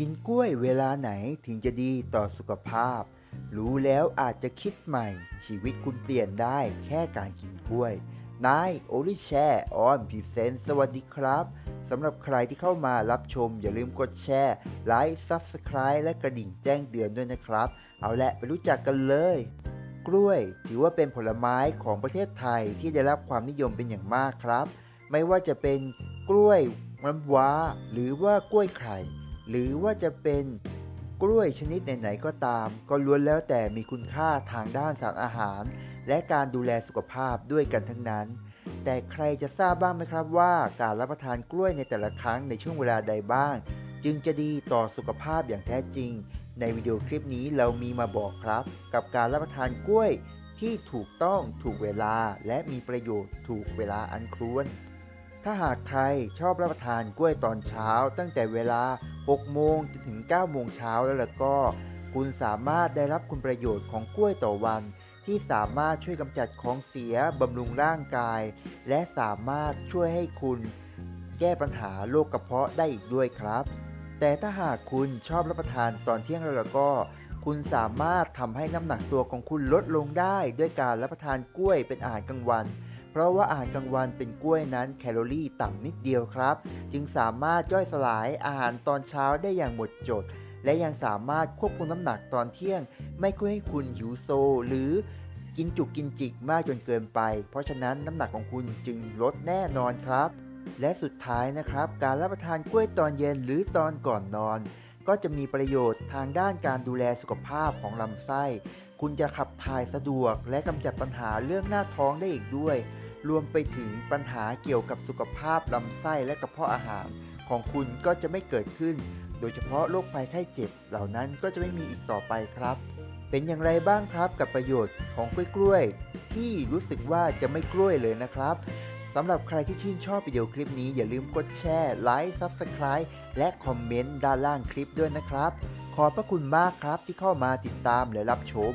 กินกล้วยเวลาไหนถึงจะดีต่อสุขภาพรู้แล้วอาจจะคิดใหม่ชีวิตคุณเปลี่ยนได้แค่การกินกล้วยนายโอลิแชร์ออนพรีเซนต์สวัสดีครับสำหรับใครที่เข้ามารับชมอย่าลืมกดแชร์ไลค์ซับสไคร b e และกระดิ่งแจ้งเตือนด้วยนะครับเอาละไปรู้จักกันเลยกล้วยถือว่าเป็นผลไม้ของประเทศไทยที่ได้รับความนิยมเป็นอย่างมากครับไม่ว่าจะเป็นกล้วยน้ำว้าหรือว่ากล้วยไข่ หรือว่าจะเป็นกล้วยชนิดไหนๆก็ตามก็ล้วนแล้วแต่มีคุณค่าทางด้านสารอาหารและการดูแลสุขภาพด้วยกันทั้งนั้นแต่ใครจะทราบบ้างไหมครับว่าการรับประทานกล้วยในแต่ละครั้งในช่วงเวลาใดบ้างจึงจะดีต่อสุขภาพอย่างแท้จริงในวิดีโอคลิปนี้เรามีมาบอกครับกับการรับประทานกล้วยที่ถูกต้องถูกเวลาและมีประโยชน์ถูกเวลาอันควร ถ้าหากใครชอบรับประทานกล้วยตอนเช้าตั้งแต่เวลา 6 โมงจนถึง 9 โมงเช้าแล้วก็คุณสามารถได้รับคุณประโยชน์ของกล้วยต่อวันที่สามารถช่วยกำจัดของเสียบำรุงร่างกายและสามารถช่วยให้คุณแก้ปัญหาโรคกระเพาะได้อีกด้วยครับแต่ถ้าหากคุณชอบรับประทานตอนเที่ยงแล้วก็คุณสามารถทำให้น้ำหนักตัวของคุณลดลงได้ด้วยการรับประทานกล้วยเป็นอาหารกลางวัน เพราะว่าอาหารกลางวันเป็นกล้วยนั้นแคลอรี่ต่ำนิดเดียวครับจึงสามารถย่อยสลายอาหารตอนเช้าได้อย่างหมดจดและยังสามารถควบคุมน้ำหนักตอนเที่ยงไม่ให้คุณหิวโซหรือกินจุกกินจิกมากจนเกินไปเพราะฉะนั้นน้ำหนักของคุณจึงลดแน่นอนครับและสุดท้ายนะครับการรับประทานกล้วยตอนเย็นหรือตอนก่อนนอนก็จะมีประโยชน์ทางด้านการดูแลสุขภาพของลำไส้คุณจะขับถ่ายสะดวกและกำจัดปัญหาเรื่องหน้าท้องได้อีกด้วย รวมไปถึงปัญหาเกี่ยวกับสุขภาพลำไส้และกระเพาะอาหารของคุณก็จะไม่เกิดขึ้น โดยเฉพาะโรคภัยไข้เจ็บเหล่านั้นก็จะไม่มีอีกต่อไปครับ เป็นอย่างไรบ้างครับกับประโยชน์ของกล้วยที่รู้สึกว่าจะไม่กล้วยเลยนะครับสำหรับใครที่ชื่นชอบวิดีโอคลิปนี้อย่าลืมกดแชร์ไลค์ Subscribe และคอมเมนต์ด้านล่างคลิปด้วยนะครับขอบพระคุณมากครับที่เข้ามาติดตามและรับชม